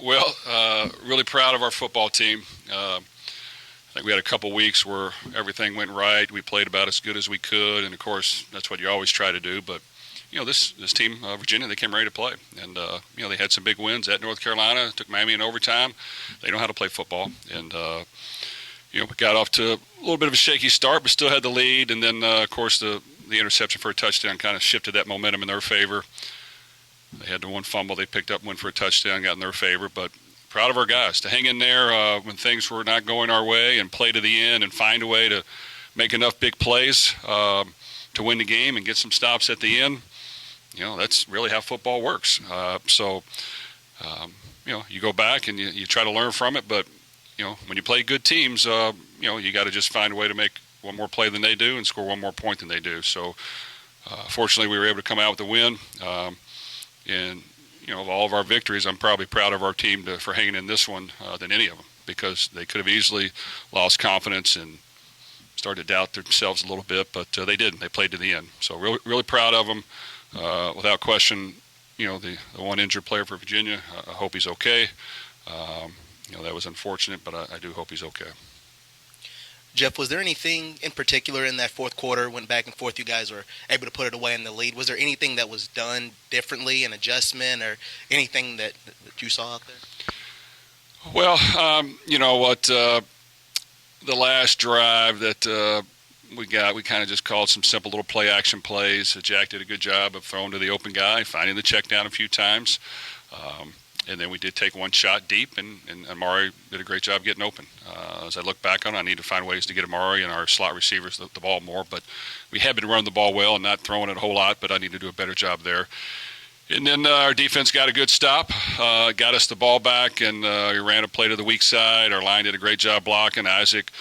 Well, really proud of our football team. I think we had a couple weeks where everything went right. We played about as good as we could, and of course, that's what you always try to do. But this team, Virginia, they came ready to play, and they had some big wins at North Carolina. Took Miami in overtime. They know how to play football, and we got off to a little bit of a shaky start, but still had the lead. And then, of course, the interception for a touchdown kind of shifted that momentum in their favor. They had the one fumble they picked up, went for a touchdown, got in their favor. But proud of our guys to hang in there when things were not going our way and play to the end and find a way to make enough big plays to win the game and get some stops at the end. That's really how football works. You go back and you try to learn from it. But, when you play good teams, you got to just find a way to make one more play than they do and score one more point than they do. So, fortunately, we were able to come out with a win. And of all of our victories, I'm probably proud of our team for hanging in this one than any of them, because they could have easily lost confidence and started to doubt themselves a little bit, but they didn't. They played to the end. So really, really proud of them. Without question, the one injured player for Virginia, I hope he's okay. That was unfortunate, but I do hope he's okay. Jeff, was there anything in particular in that fourth quarter, went back and forth, you guys were able to put it away in the lead? Was there anything that was done differently, an adjustment, or anything that you saw out there? Well, you know what, the last drive that we kind of just called some simple little play action plays. Jack did a good job of throwing to the open guy, finding the check down a few times. And then we did take one shot deep, and Amari did a great job getting open. As I look back on it, I need to find ways to get Amari and our slot receivers the ball more. But we have been running the ball well and not throwing it a whole lot, but I need to do a better job there. And then our defense got a good stop, got us the ball back, and we ran a play to the weak side. Our line did a great job blocking. Isaac,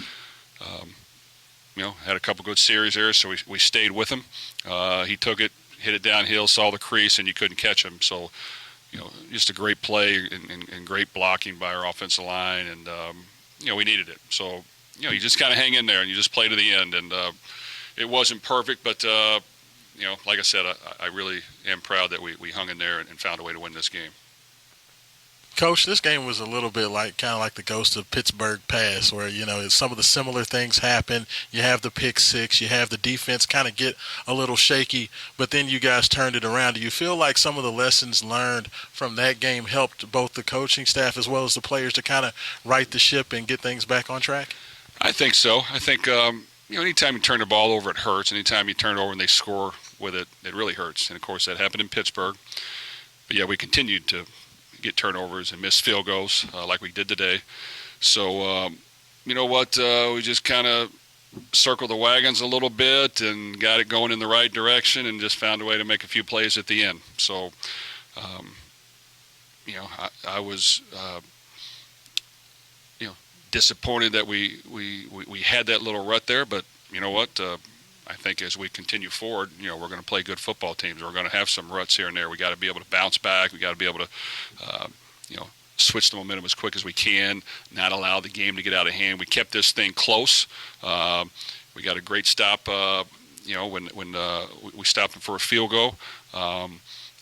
had a couple good series there, so we stayed with him. He took it, hit it downhill, saw the crease, and you couldn't catch him. So, just a great play and great blocking by our offensive line, and we needed it. So, you just kind of hang in there and you just play to the end. And it wasn't perfect, but like I said, I really am proud that we hung in there and found a way to win this game. Coach, this game was a little bit kind of like the ghost of Pittsburgh Pass, where, some of the similar things happen. You have the pick six, you have the defense kind of get a little shaky, but then you guys turned it around. Do you feel like some of the lessons learned from that game helped both the coaching staff as well as the players to kind of right the ship and get things back on track? I think so. I think, anytime you turn the ball over, it hurts. Anytime you turn it over and they score with it, it really hurts. And, of course, that happened in Pittsburgh. But, yeah, we continued to get turnovers and miss field goals like we did today. So, we just kind of circled the wagons a little bit and got it going in the right direction and just found a way to make a few plays at the end. So, I was, disappointed that we had that little rut there, but you know what? I think as we continue forward, we're going to play good football teams. We're going to have some ruts here and there. We got to be able to bounce back. We got to be able to, switch the momentum as quick as we can, not allow the game to get out of hand. We kept this thing close. We got a great stop, when we stopped them for a field goal,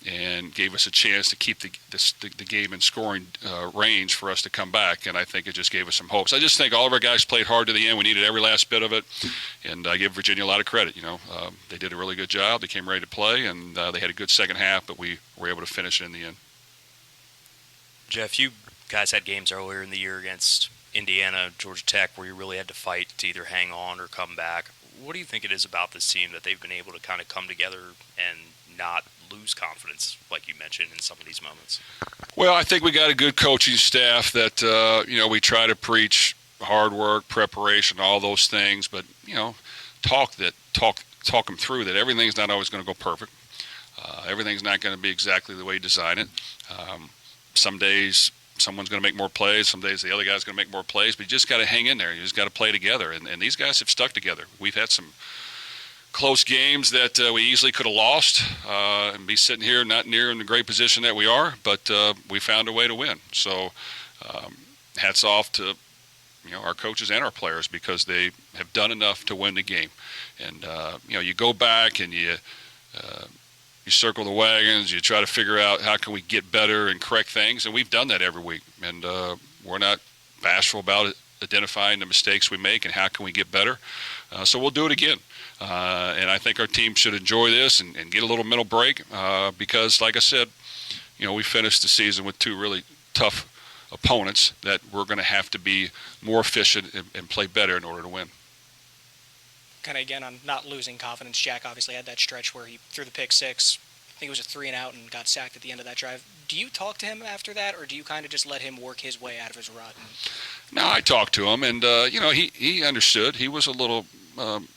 and gave us a chance to keep the game in scoring range for us to come back. And I think it just gave us some hopes. I just think all of our guys played hard to the end. We needed every last bit of it. And I give Virginia a lot of credit. They did a really good job. They came ready to play, and they had a good second half, but we were able to finish it in the end. Jeff, you guys had games earlier in the year against Indiana, Georgia Tech, where you really had to fight to either hang on or come back. What do you think it is about this team that they've been able to kind of come together and not lose confidence, like you mentioned, in some of these moments? Well, I think we got a good coaching staff that, we try to preach hard work, preparation, all those things, but, talk them through that everything's not always going to go perfect. Everything's not going to be exactly the way you design it. Some days someone's going to make more plays. Some days the other guy's going to make more plays, but you just got to hang in there. You just got to play together. And these guys have stuck together. We've had some close games that we easily could have lost and be sitting here not near in the great position that we are, but we found a way to win. So hats off to our coaches and our players, because they have done enough to win the game. And you go back and you circle the wagons, you try to figure out how can we get better and correct things, and we've done that every week. And we're not bashful about it, identifying the mistakes we make and how can we get better. So we'll do it again. And I think our team should enjoy this and get a little mental break because, like I said, we finished the season with two really tough opponents that we're going to have to be more efficient and play better in order to win. Kind of again on not losing confidence. Jack obviously had that stretch where he threw the pick six. I think it was a 3-and-out and got sacked at the end of that drive. Do you talk to him after that, or do you kind of just let him work his way out of his rut? No, I talked to him, and he understood. He was a little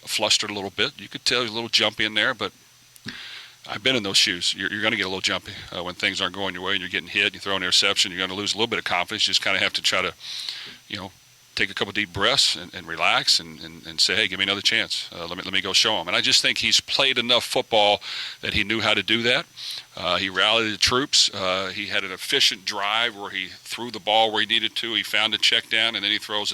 flustered a little bit. You could tell he was a little jumpy in there, but I've been in those shoes. You're going to get a little jumpy when things aren't going your way and you're getting hit. You throw an interception, you're going to lose a little bit of confidence. You just kind of have to try to, take a couple deep breaths and relax and say, hey, give me another chance. Let me go show him. And I just think he's played enough football that he knew how to do that. He rallied the troops. He had an efficient drive where he threw the ball where he needed to. He found a check down, and then he throws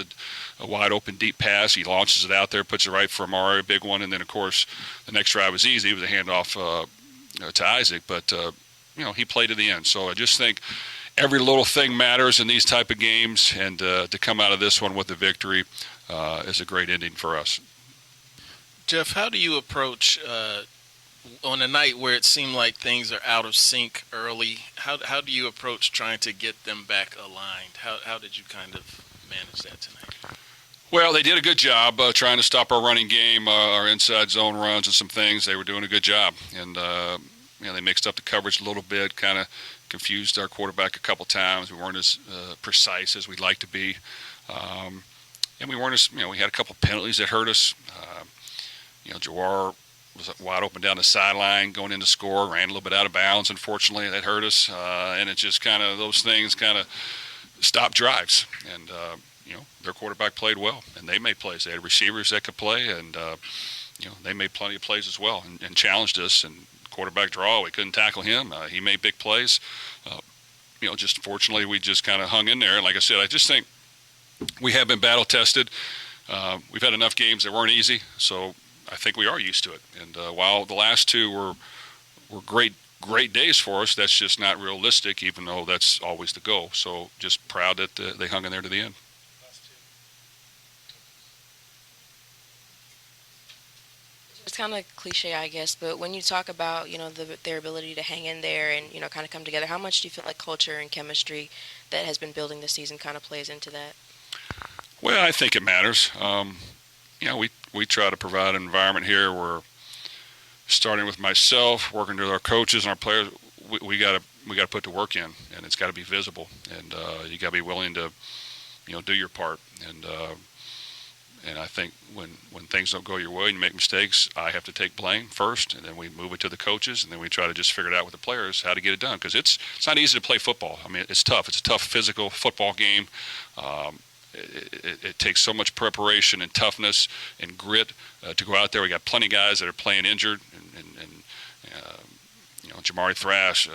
a wide open deep pass. He launches it out there, puts it right for Amari, a big one. And then, of course, the next drive was easy. It was a handoff to Isaac. But, he played to the end. So I just think every little thing matters in these type of games, and to come out of this one with a victory is a great ending for us. Jeff, how do you approach on a night where it seemed like things are out of sync early? How do you approach trying to get them back aligned? How did you kind of manage that tonight? Well, they did a good job trying to stop our running game, our inside zone runs and some things. They were doing a good job, and they mixed up the coverage a little bit, kind of confused our quarterback a couple times. We weren't as precise as we'd like to be. And we weren't as, we had a couple penalties that hurt us. Jawar was wide open down the sideline going in to score, ran a little bit out of bounds, unfortunately. That hurt us. And it just kind of, those things kind of stopped drives. And, their quarterback played well, and they made plays. They had receivers that could play, and, they made plenty of plays as well and challenged us. And quarterback draw, we couldn't tackle him. He made big plays. Just fortunately, we just kind of hung in there. And like I said, I just think we have been battle tested. We've had enough games that weren't easy, so I think we are used to it. And while the last two were great days for us, that's just not realistic, even though that's always the goal. So just proud that they hung in there to the end. It's kind of cliche, I guess, but when you talk about, their ability to hang in there and, kind of come together, how much do you feel like culture and chemistry that has been building this season kind of plays into that? Well, I think it matters. We try to provide an environment here where, starting with myself, working with our coaches and our players, we got to put the work in, and it's got to be visible, and you got to be willing to, do your part. And I think when things don't go your way and you make mistakes, I have to take blame first, and then we move it to the coaches, and then we try to just figure it out with the players how to get it done. Because it's not easy to play football. I mean, it's tough. It's a tough physical football game. It takes so much preparation and toughness and grit to go out there. We got plenty of guys that are playing injured, and Jamari Thrash,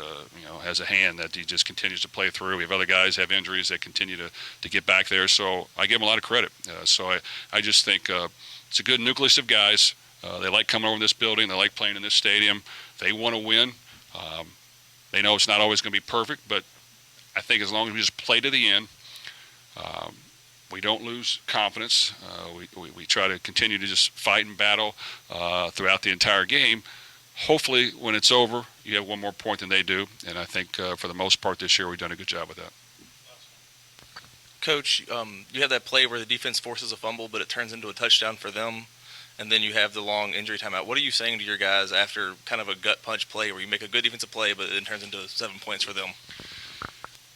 has a hand that he just continues to play through. We have other guys have injuries that continue to get back there. So I give them a lot of credit. So I just think it's a good nucleus of guys. They like coming over to this building. They like playing in this stadium. They want to win. They know it's not always going to be perfect, but I think as long as we just play to the end, we don't lose confidence. We try to continue to just fight and battle throughout the entire game. Hopefully, when it's over, you have one more point than they do, and I think for the most part this year we've done a good job with that. Coach, you have that play where the defense forces a fumble, but it turns into a touchdown for them, and then you have the long injury timeout. What are you saying to your guys after kind of a gut punch play where you make a good defensive play, but it turns into 7 points for them?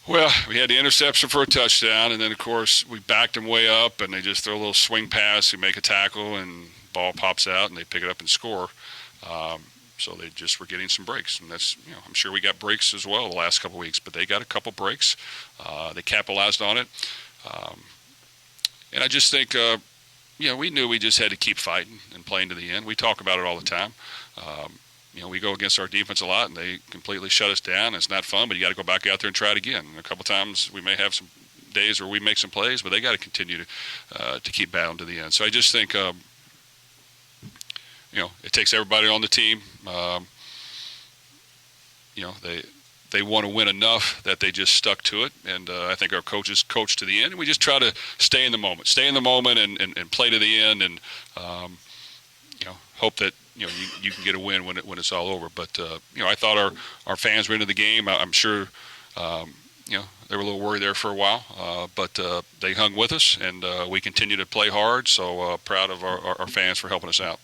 Well, we had the interception for a touchdown, and then, of course, we backed them way up, and they just throw a little swing pass. We make a tackle, and ball pops out, and they pick it up and score. So they just were getting some breaks, and that's, I'm sure we got breaks as well the last couple of weeks, but they got a couple breaks. They capitalized on it. And I just think, we knew we just had to keep fighting and playing to the end. We talk about it all the time. We go against our defense a lot, and they completely shut us down. It's not fun, but you got to go back out there and try it again. And a couple times we may have some days where we make some plays, but they got to continue to keep battling to the end. So I just think, it takes everybody on the team. they want to win enough that they just stuck to it. And I think our coaches coached to the end. And we just try to stay in the moment and play to the end and, hope that, you can get a win when it's all over. But, I thought our fans were into the game. I'm sure, they were a little worried there for a while, but they hung with us, and we continue to play hard. So proud of our fans for helping us out.